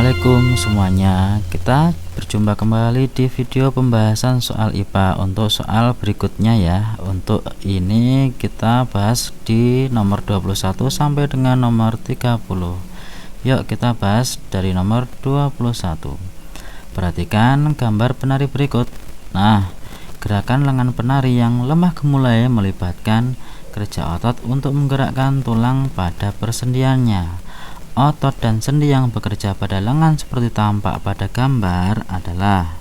Assalamualaikum semuanya. Kita berjumpa kembali di video pembahasan soal IPA. Untuk soal berikutnya ya. Untuk ini kita bahas di nomor 21 sampai dengan nomor 30. Yuk kita bahas dari nomor 21. Perhatikan gambar penari berikut. Nah, gerakan lengan penari yang lemah gemulai melibatkan kerja otot untuk menggerakkan tulang pada persendiannya. Otot dan sendi yang bekerja pada lengan seperti tampak pada gambar adalah,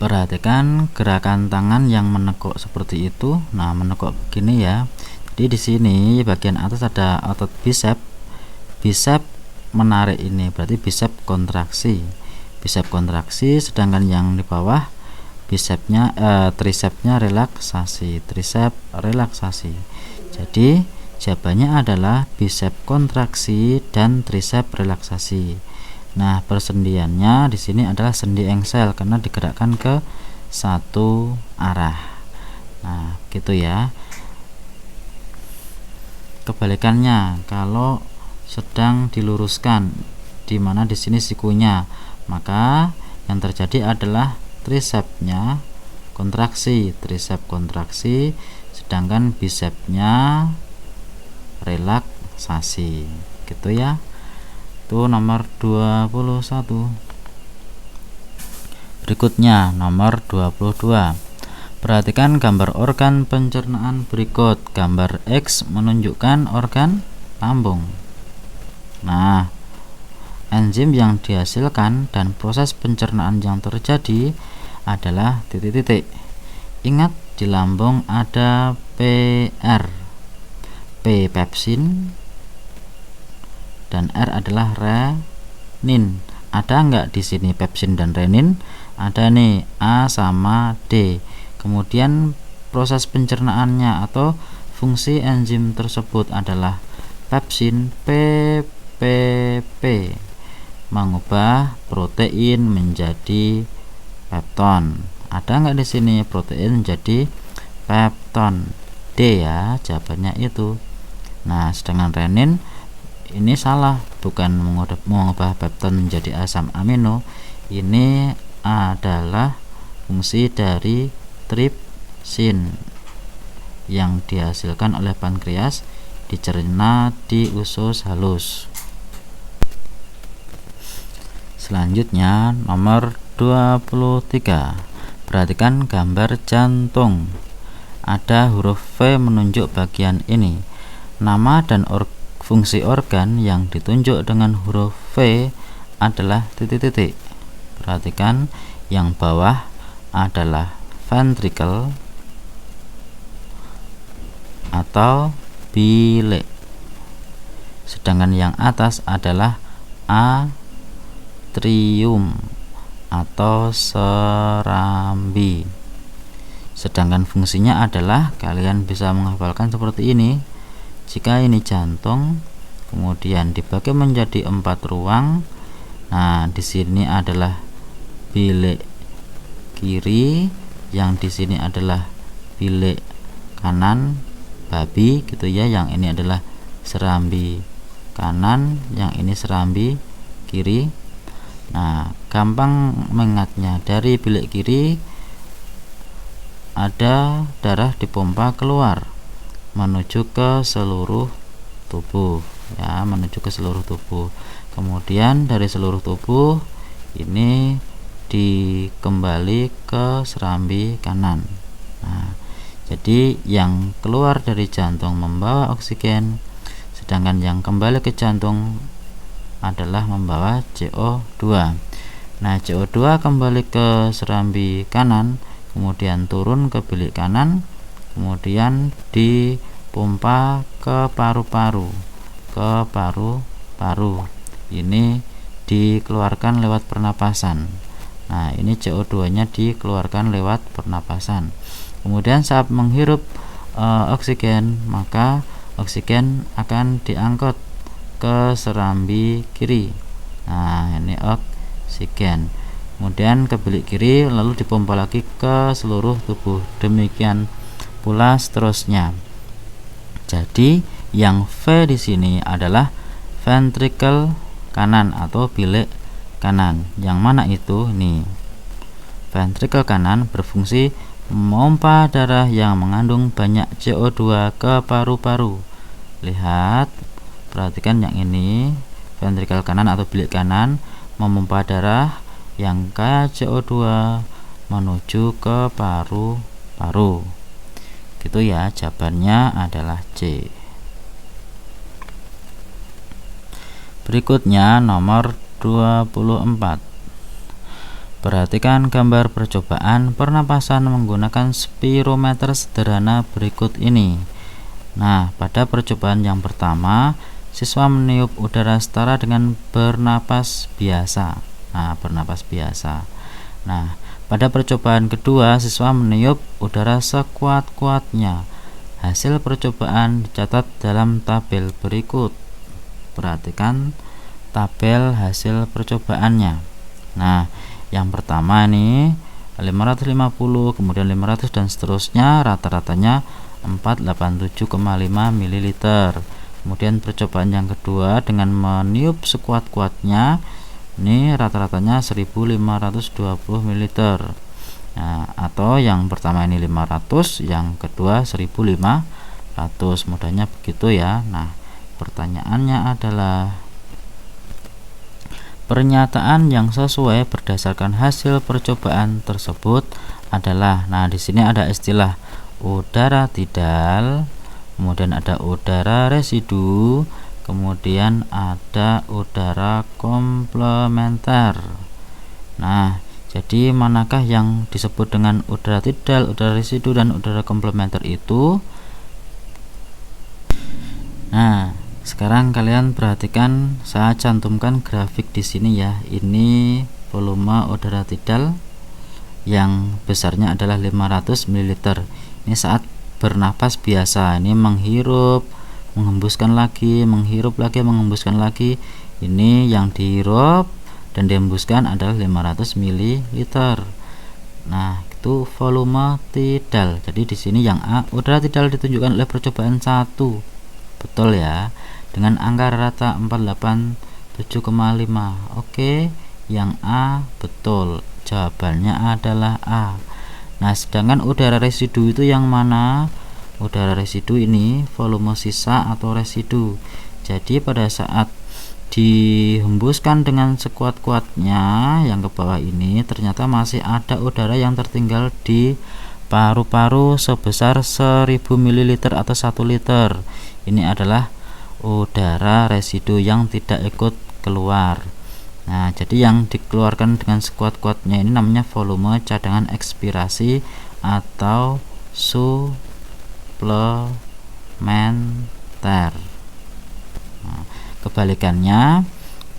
perhatikan gerakan tangan yang menekuk seperti itu. Nah, menekuk begini ya. Jadi di sini bagian atas ada otot bicep. Bicep menarik ini berarti bicep kontraksi. Bicep kontraksi, sedangkan yang di bawah bicepnya tricepnya relaksasi. Tricep relaksasi. Jadi jawabannya adalah bicep kontraksi dan tricep relaksasi. Nah, persendiannya di sini adalah sendi engsel karena digerakkan ke satu arah. Nah, gitu ya. Kebalikannya, kalau sedang diluruskan, di mana di sini sikunya, maka yang terjadi adalah tricepnya kontraksi, tricep kontraksi, sedangkan bicepnya relaksasi, gitu ya. Itu nomor 21. Berikutnya nomor 22. Perhatikan gambar organ pencernaan berikut. Gambar X menunjukkan organ lambung. Nah, enzim yang dihasilkan dan proses pencernaan yang terjadi adalah titik-titik. Ingat, di lambung ada PR, P pepsin, dan R adalah renin. Ada nggak di sini pepsin dan renin? Ada nih, A sama D. Kemudian proses pencernaannya atau fungsi enzim tersebut adalah pepsin PPP, mengubah protein menjadi pepton. Ada nggak di sini protein menjadi pepton? D ya, jawabannya itu. Nah, sedangkan renin ini salah, bukan mengubah pepton menjadi asam amino. Ini adalah fungsi dari tripsin yang dihasilkan oleh pankreas, dicerna di usus halus. Selanjutnya nomor 23. Perhatikan gambar jantung. Ada huruf V menunjuk bagian ini. Nama dan fungsi organ yang ditunjuk dengan huruf V adalah titik-titik. Perhatikan yang bawah adalah ventricle atau bilik, sedangkan yang atas adalah atrium atau serambi. Sedangkan fungsinya adalah, kalian bisa menghafalkan seperti ini. Jika ini jantung, kemudian dibagi menjadi 4 ruang. Nah, di sini adalah bilik kiri, yang di sini adalah bilik kanan babi, gitu ya. Yang ini adalah serambi kanan, yang ini serambi kiri. Nah, gampang mengingatnya, dari bilik kiri ada darah dipompa keluar menuju ke seluruh tubuh ya, menuju ke seluruh tubuh. Kemudian dari seluruh tubuh ini dikembali ke serambi kanan. Nah, jadi yang keluar dari jantung membawa oksigen, sedangkan yang kembali ke jantung adalah membawa CO2. Nah, CO2 kembali ke serambi kanan, kemudian turun ke bilik kanan, kemudian dipompa ke paru-paru, ini dikeluarkan lewat pernapasan. Nah, ini CO2 nya dikeluarkan lewat pernapasan. Kemudian saat menghirup oksigen, maka oksigen akan diangkut ke serambi kiri. Nah, ini oksigen, kemudian ke bilik kiri, lalu dipompa lagi ke seluruh tubuh. Demikian pula seterusnya. Jadi yang V di sini adalah ventricle kanan atau bilik kanan. Yang mana itu? Nih, ventrikel kanan berfungsi memompa darah yang mengandung banyak CO2 ke paru-paru. Lihat, perhatikan yang ini, ventrikel kanan atau bilik kanan memompa darah yang kaya CO2 menuju ke paru-paru. Gitu ya, jawabannya adalah C. Berikutnya nomor 24. Perhatikan gambar percobaan pernapasan menggunakan spirometer sederhana berikut ini. Nah, pada percobaan yang pertama, siswa meniup udara setara dengan bernapas biasa. Nah, pada percobaan kedua, siswa meniup udara sekuat-kuatnya. Hasil percobaan dicatat dalam tabel berikut. Perhatikan tabel hasil percobaannya. Nah, yang pertama nih 550, kemudian 500 dan seterusnya, rata-ratanya 487,5 ml. Kemudian percobaan yang kedua dengan meniup sekuat-kuatnya, ini rata-ratanya 1520 ml. Nah, atau yang pertama ini 500, yang kedua 1500. Mudahnya begitu ya. Nah, pertanyaannya adalah pernyataan yang sesuai berdasarkan hasil percobaan tersebut adalah, nah di sini ada istilah udara tidal, kemudian ada udara residu, kemudian ada udara komplementer. Nah, jadi manakah yang disebut dengan udara tidal, udara residu, dan udara komplementer itu? Nah, sekarang kalian perhatikan, saya cantumkan grafik di sini ya. Ini volume udara tidal yang besarnya adalah 500 ml. Ini saat bernapas biasa, ini menghirup, menghembuskan lagi, menghirup lagi, menghembuskan lagi. Ini yang dihirup dan dihembuskan adalah 500 ml. Nah, itu volume tidal. Jadi di sini yang A, udara tidal ditunjukkan oleh percobaan 1. Betul ya, dengan angka rata 487,5. Oke, yang A betul, jawabannya adalah A. Nah, sedangkan udara residu itu yang mana? Udara residu ini volume sisa atau residu. Jadi pada saat dihembuskan dengan sekuat-kuatnya yang ke bawah ini, ternyata masih ada udara yang tertinggal di paru-paru sebesar 1000 ml atau 1 liter. Ini adalah udara residu yang tidak ikut keluar. Nah, jadi yang dikeluarkan dengan sekuat-kuatnya ini namanya volume cadangan ekspirasi atau suplementer. Nah, kebalikannya,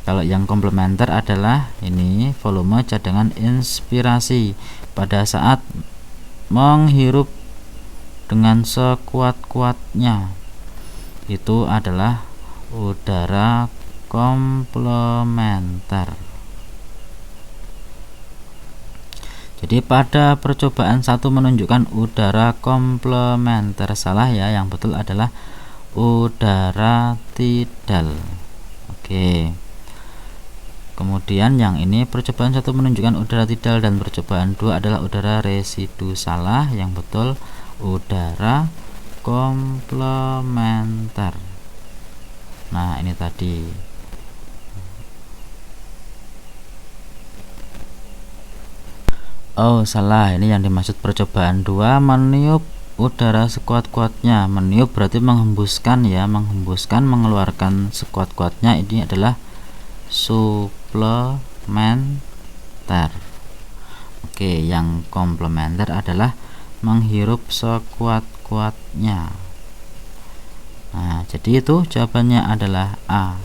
kalau yang komplementer adalah ini volume cadangan inspirasi pada saat menghirup dengan sekuat-kuatnya. Itu adalah udara komplementer. Jadi pada percobaan 1 menunjukkan udara komplementer. Salah ya, yang betul adalah udara tidal. Oke. Kemudian yang ini percobaan 1 menunjukkan udara tidal dan percobaan 2 adalah udara residu. Salah, yang betul udara komplementer. Nah, ini tadi. Oh, salah. Ini yang dimaksud percobaan 2 meniup udara sekuat-kuatnya. Meniup berarti menghembuskan ya, menghembuskan, mengeluarkan sekuat-kuatnya. Ini adalah suplementer. Oke, yang komplementer adalah menghirup sekuat-kuatnya. Nah, jadi itu jawabannya adalah A.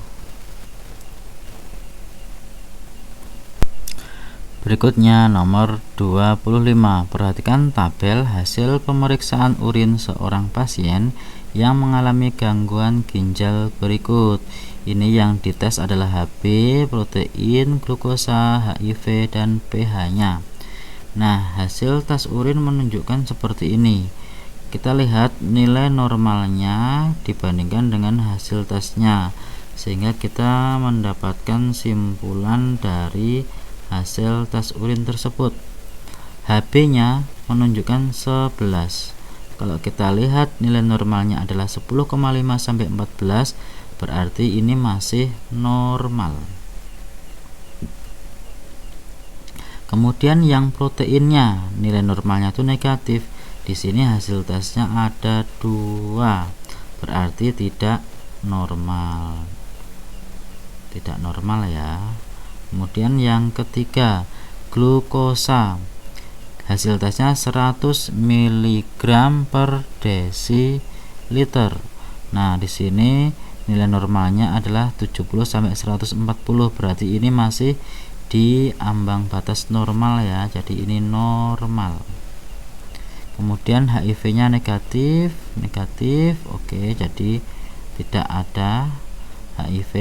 Berikutnya nomor 25. Perhatikan tabel hasil pemeriksaan urin seorang pasien yang mengalami gangguan ginjal berikut. Ini yang dites adalah HB, protein, glukosa, HIV, dan pH-nya. Nah, hasil tes urin menunjukkan seperti ini. Kita lihat nilai normalnya dibandingkan dengan hasil tesnya. sehingga kita mendapatkan simpulan dari hasil tes urin tersebut. HB-nya menunjukkan 11. Kalau kita lihat nilai normalnya adalah 10,5 sampai 14, berarti ini masih normal. Kemudian yang proteinnya nilai normalnya itu negatif. Di sini hasil tesnya ada 2, berarti tidak normal. Tidak normal ya. Kemudian yang ketiga, glukosa. Hasil tesnya 100 mg per desiliter. Nah, di sini nilai normalnya adalah 70 sampai 140, berarti ini masih di ambang batas normal ya. Jadi ini normal. Kemudian HIV-nya negatif. Oke, jadi tidak ada HIV,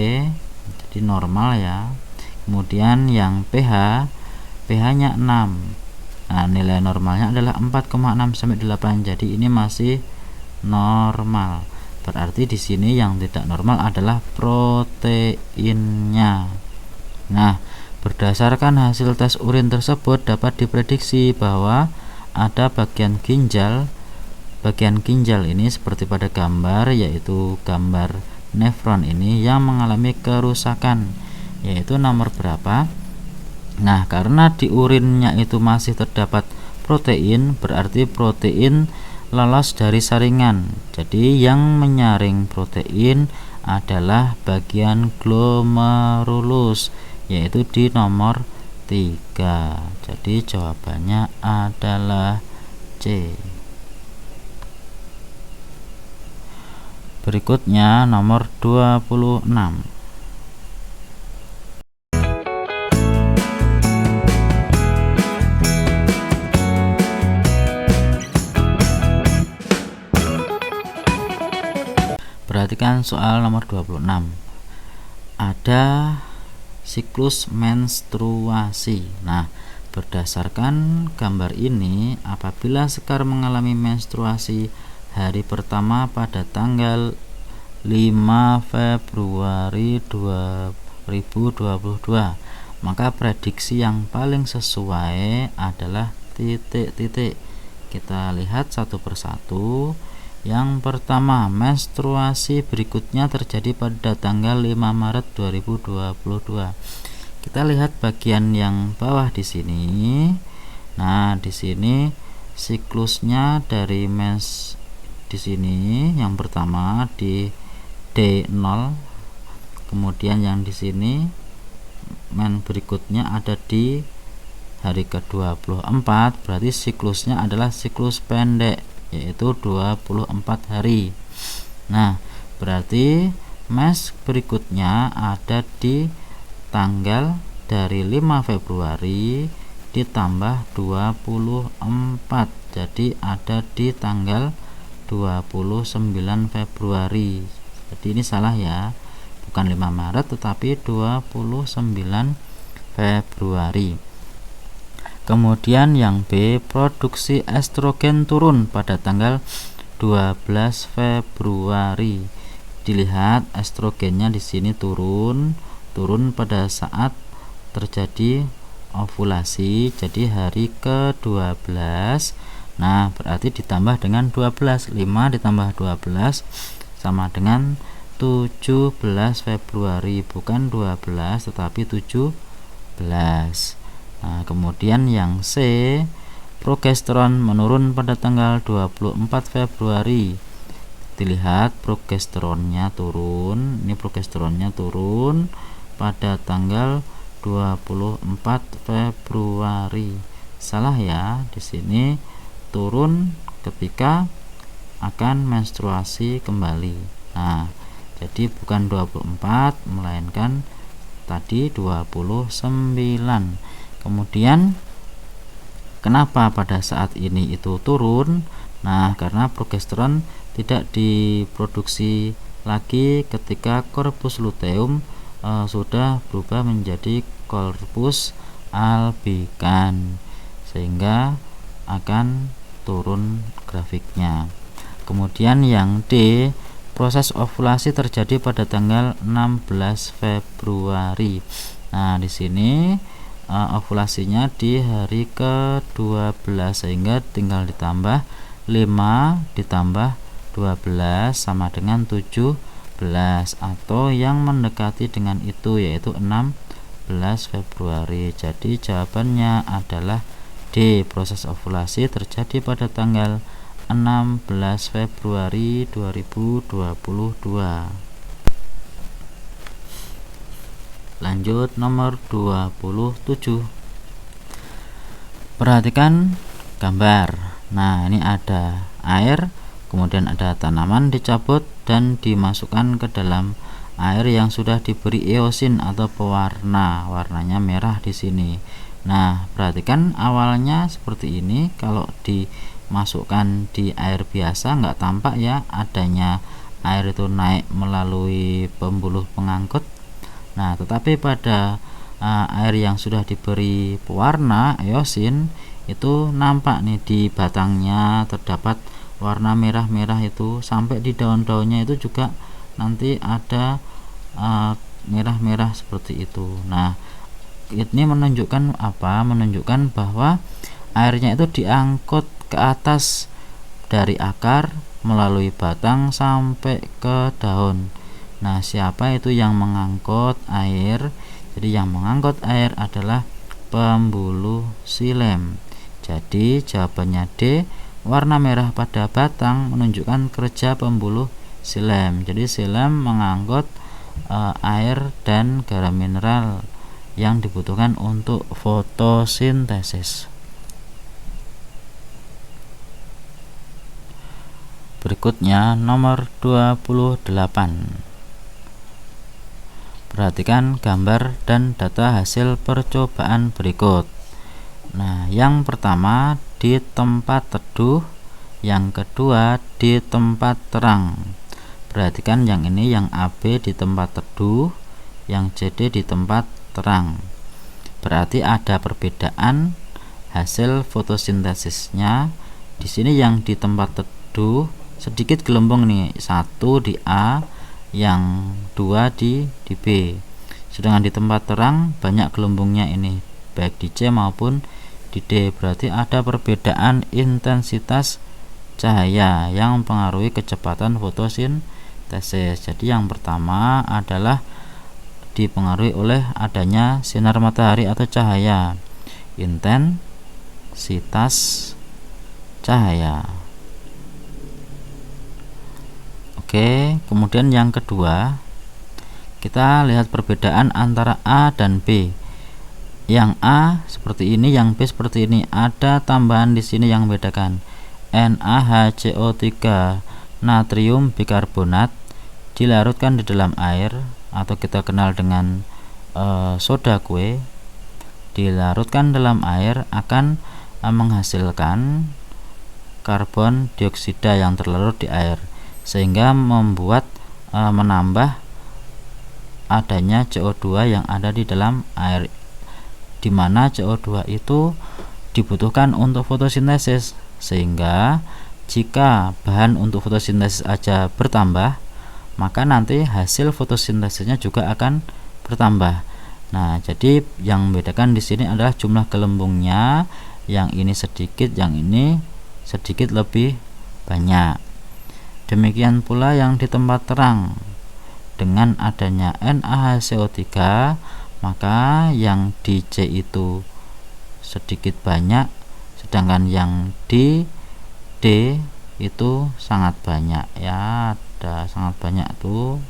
jadi normal ya. Kemudian yang pH-nya 6. Nah, nilai normalnya adalah 4,6 sampai 8. Jadi ini masih normal. Berarti di sini yang tidak normal adalah proteinnya. Nah, berdasarkan hasil tes urin tersebut dapat diprediksi bahwa ada bagian ginjal ini seperti pada gambar, yaitu gambar nefron ini yang mengalami kerusakan, yaitu nomor berapa. Nah, karena di urinnya itu masih terdapat protein, berarti protein lolos dari saringan. Jadi yang menyaring protein adalah bagian glomerulus, yaitu di nomor 3. Jadi jawabannya adalah C. Berikutnya nomor 26. Perhatikan soal nomor 26. Ada siklus menstruasi. Nah, berdasarkan gambar ini, apabila Sekar mengalami menstruasi hari pertama pada tanggal 5 Februari 2022, maka prediksi yang paling sesuai adalah titik-titik. Kita lihat satu persatu. Yang pertama, menstruasi berikutnya terjadi pada tanggal 5 Maret 2022. Kita lihat bagian yang bawah di sini. Nah, di sini siklusnya dari di sini yang pertama di D0. Kemudian yang di sini berikutnya ada di hari ke-24, berarti siklusnya adalah siklus pendek, yaitu 24 hari. Nah, berarti mes berikutnya ada di tanggal dari 5 Februari ditambah 24, jadi ada di tanggal 29 Februari. Jadi ini salah ya, bukan 5 Maret tetapi 29 Februari. Kemudian yang B, produksi estrogen turun pada tanggal 12 Februari. Dilihat estrogennya di sini turun pada saat terjadi ovulasi, jadi hari ke-12. Nah, berarti ditambah dengan 12. 5 ditambah 12 sama dengan 17 Februari, bukan 12 tetapi 17. Nah, kemudian yang C, progesteron menurun pada tanggal 24 Februari. Dilihat progesteronnya turun. Ini progesteronnya turun pada tanggal 24 Februari. Salah ya, di sini turun ketika akan menstruasi kembali. Nah, jadi bukan 24 melainkan tadi 29. Kemudian kenapa pada saat ini itu turun? Nah, karena progesteron tidak diproduksi lagi ketika korpus luteum sudah berubah menjadi korpus albikan, sehingga akan turun grafiknya. Kemudian yang D, proses ovulasi terjadi pada tanggal 16 Februari. Nah, di sini ovulasinya di hari ke-12, sehingga tinggal ditambah 5 ditambah 12 sama dengan 17, atau yang mendekati dengan itu yaitu 16 Februari. Jadi jawabannya adalah D. Proses ovulasi terjadi pada tanggal 16 Februari 2022. Lanjut nomor 27. Perhatikan gambar. Nah, ini ada air, kemudian ada tanaman dicabut dan dimasukkan ke dalam air yang sudah diberi eosin atau pewarna. Warnanya merah di sini. Nah, perhatikan awalnya seperti ini. Kalau dimasukkan di air biasa nggak tampak ya adanya air itu naik melalui pembuluh pengangkut. Nah, tetapi pada air yang sudah diberi pewarna eosin itu nampak nih, di batangnya terdapat warna merah-merah itu, sampai di daun-daunnya itu juga nanti ada merah-merah seperti itu. Nah, ini menunjukkan apa? Menunjukkan bahwa airnya itu diangkut ke atas dari akar melalui batang sampai ke daun. Nah, siapa itu yang mengangkut air? Jadi yang mengangkut air adalah pembuluh xilem. Jadi jawabannya D. Warna merah pada batang menunjukkan kerja pembuluh xilem. Jadi xilem mengangkut air dan garam mineral yang dibutuhkan untuk fotosintesis. Berikutnya nomor 28. Perhatikan gambar dan data hasil percobaan berikut. Nah, yang pertama di tempat teduh, yang kedua di tempat terang. Perhatikan yang ini, yang AB di tempat teduh, yang CD di tempat terang. Berarti ada perbedaan hasil fotosintesisnya. Di sini yang di tempat teduh sedikit gelembung nih, 1 di A, yang 2 di B. Sedangkan di tempat terang banyak gelembungnya ini, baik di C maupun di D. Berarti ada perbedaan intensitas cahaya yang mempengaruhi kecepatan fotosintesis. Jadi yang pertama adalah dipengaruhi oleh adanya sinar matahari atau cahaya, intensitas cahaya. Oke, kemudian yang kedua, kita lihat perbedaan antara A dan B. Yang A seperti ini, yang B seperti ini. Ada tambahan di sini yang membedakan. NaHCO3 natrium bikarbonat dilarutkan di dalam air, atau kita kenal dengan soda kue, dilarutkan dalam air akan menghasilkan karbon dioksida yang terlarut di air, sehingga membuat menambah adanya CO2 yang ada di dalam air, di mana CO2 itu dibutuhkan untuk fotosintesis. Sehingga jika bahan untuk fotosintesis aja bertambah, maka nanti hasil fotosintesisnya juga akan bertambah. Nah, jadi yang membedakan di sini adalah jumlah gelembungnya. Yang ini sedikit, yang ini sedikit lebih banyak. Demikian pula yang di tempat terang. Dengan adanya NaHCO3, maka yang di C itu sedikit banyak, sedangkan yang di D itu sangat banyak ya, ada sangat banyak tuh,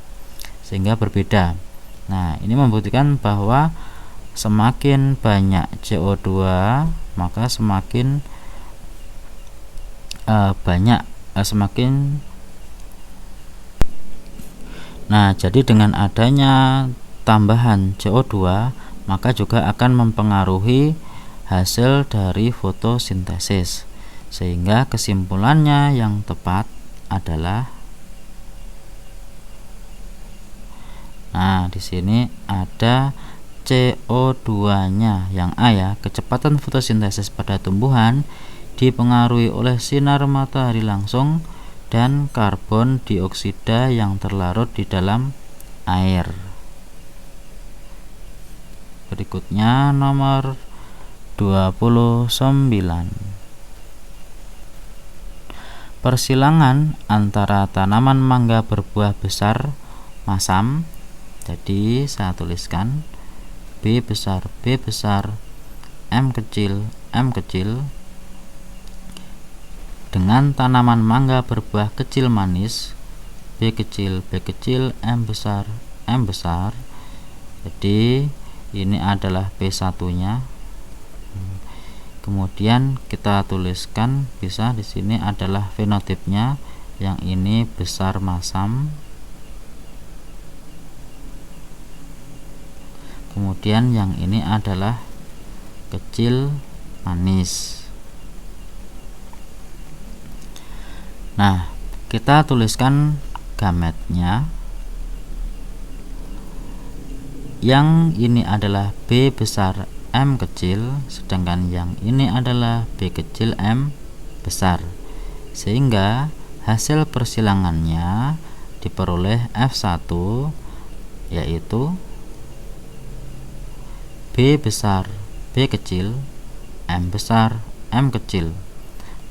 sehingga berbeda. Nah, ini membuktikan bahwa semakin banyak CO2 maka semakin Nah, jadi dengan adanya tambahan CO2 maka juga akan mempengaruhi hasil dari fotosintesis, sehingga kesimpulannya yang tepat adalah, nah di sini ada CO2-nya yang A ya. Kecepatan fotosintesis pada tumbuhan dipengaruhi oleh sinar matahari langsung dan karbon dioksida yang terlarut di dalam air. Berikutnya nomor 29. Persilangan antara tanaman mangga berbuah besar masam. Jadi saya tuliskan B besar, M kecil, dengan tanaman mangga berbuah kecil manis B kecil, M besar. Jadi ini adalah B1 nya. Kemudian kita tuliskan bisa di sini adalah fenotipnya, yang ini besar masam. Kemudian yang ini adalah kecil manis. Nah, kita tuliskan gametnya. Yang ini adalah B besar M kecil, sedangkan yang ini adalah B kecil M besar. Sehingga hasil persilangannya diperoleh F1, yaitu B besar, B kecil, M besar, M kecil.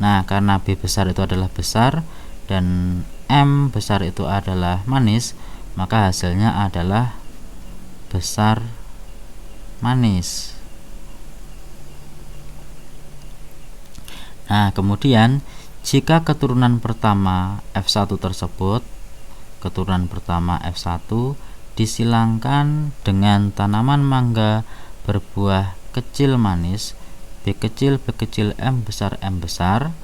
Nah, karena B besar itu adalah besar dan M besar itu adalah manis, maka hasilnya adalah besar manis. Nah, kemudian jika keturunan pertama F1 tersebut, keturunan pertama F1 disilangkan dengan tanaman mangga berbuah kecil manis B kecil, M besar,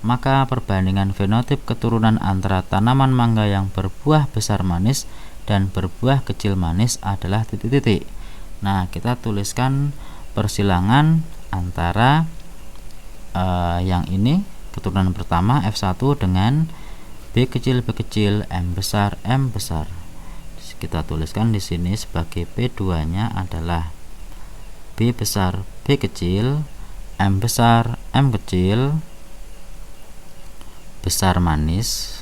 maka perbandingan fenotip keturunan antara tanaman mangga yang berbuah besar manis dan berbuah kecil manis adalah titik-titik. Nah, kita tuliskan persilangan antara yang ini keturunan pertama F1 dengan B kecil, M besar. Kita tuliskan di sini sebagai P2-nya adalah B besar, B kecil, M besar, M kecil, besar manis.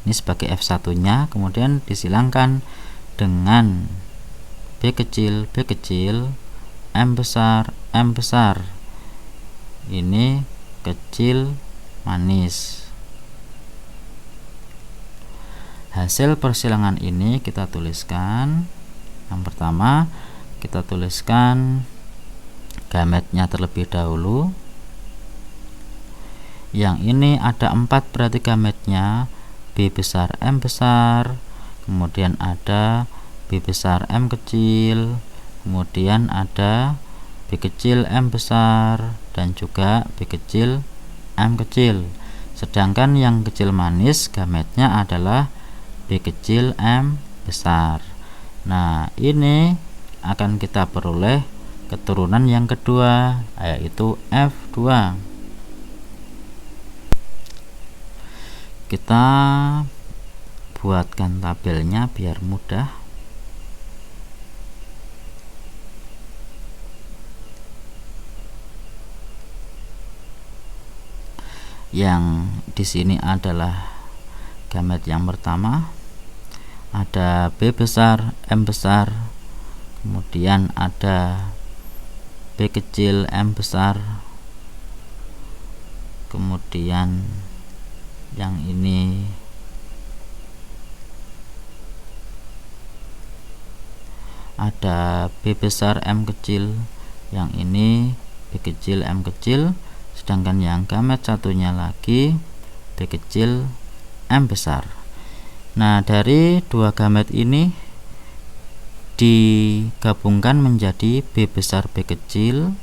Ini sebagai F1-nya, kemudian disilangkan dengan B kecil, M besar. Ini kecil manis. Hasil persilangan ini kita tuliskan. Yang pertama, kita tuliskan gametnya terlebih dahulu. Yang ini ada 4, berarti gametnya B besar, M besar, kemudian ada B besar, M kecil, kemudian ada B kecil, M besar, dan juga B kecil, M kecil. Sedangkan yang kecil manis gametnya adalah B kecil, M besar. Nah, ini akan kita peroleh keturunan yang kedua, yaitu F2. Kita buatkan tabelnya biar mudah. Yang di sini adalah gamet yang pertama, ada B besar, M besar, kemudian ada B kecil, M besar, kemudian yang ini ada B besar, M kecil, yang ini B kecil, M kecil, sedangkan yang gamet satunya lagi B kecil, M besar. Nah, dari dua gamet ini digabungkan menjadi B besar, B kecil,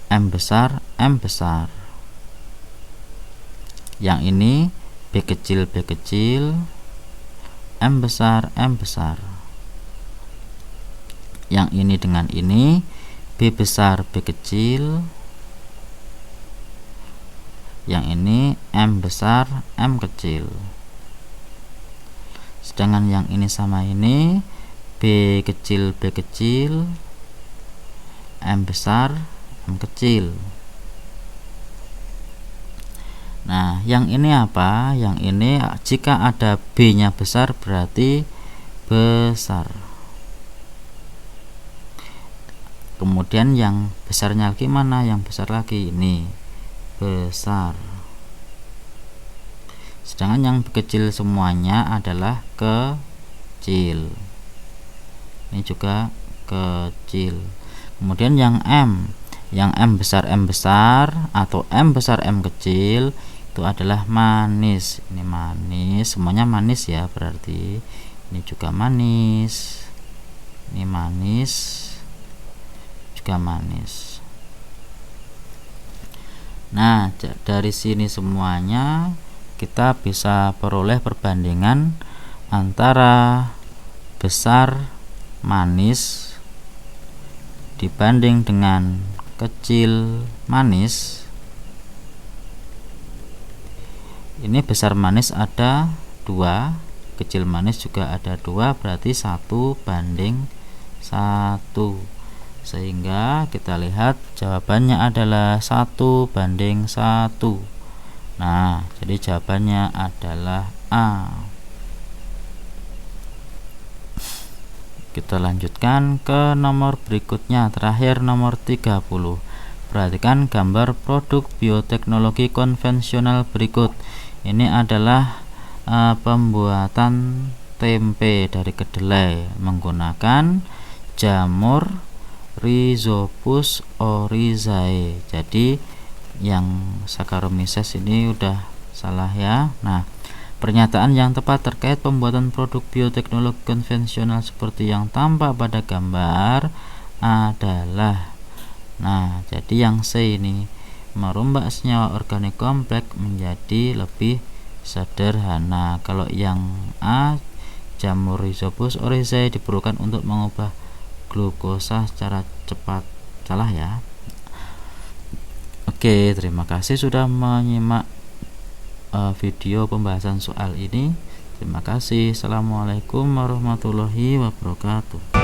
M besar, M besar. Yang ini B kecil, M besar, M besar. Yang ini dengan ini B besar, B kecil, yang ini M besar, M kecil. Sedangkan yang ini sama ini B kecil, M besar, M kecil. yang ini apa? Yang ini jika ada B-nya besar berarti besar. Kemudian yang besarnya lagi mana? Yang besar lagi ini besar. Sedangkan yang kecil semuanya adalah kecil. Ini juga kecil. Kemudian yang M besar atau M besar M kecil itu adalah manis. Ini manis, semuanya manis ya, berarti ini juga manis. Ini manis, juga manis. Nah, dari sini semuanya kita bisa peroleh perbandingan antara besar manis dibanding dengan kecil manis. Ini besar manis ada 2, kecil manis juga ada 2, berarti 1 banding 1, sehingga kita lihat jawabannya adalah 1 banding 1. Nah, jadi jawabannya adalah A. Kita lanjutkan ke nomor berikutnya, terakhir nomor 30. Perhatikan gambar produk bioteknologi konvensional berikut. Ini adalah pembuatan tempe dari kedelai menggunakan jamur Rhizopus oryzae. Jadi yang Saccharomyces ini udah salah ya. Nah, pernyataan yang tepat terkait pembuatan produk bioteknologi konvensional seperti yang tampak pada gambar adalah, nah, jadi yang C ini, merombak senyawa organik kompleks menjadi lebih sederhana. Kalau yang A, jamur Rhizopus oryzae diperlukan untuk mengubah glukosa secara cepat, salah ya. Oke, terima kasih sudah menyimak video pembahasan soal ini. Terima kasih. Assalamualaikum warahmatullahi wabarakatuh.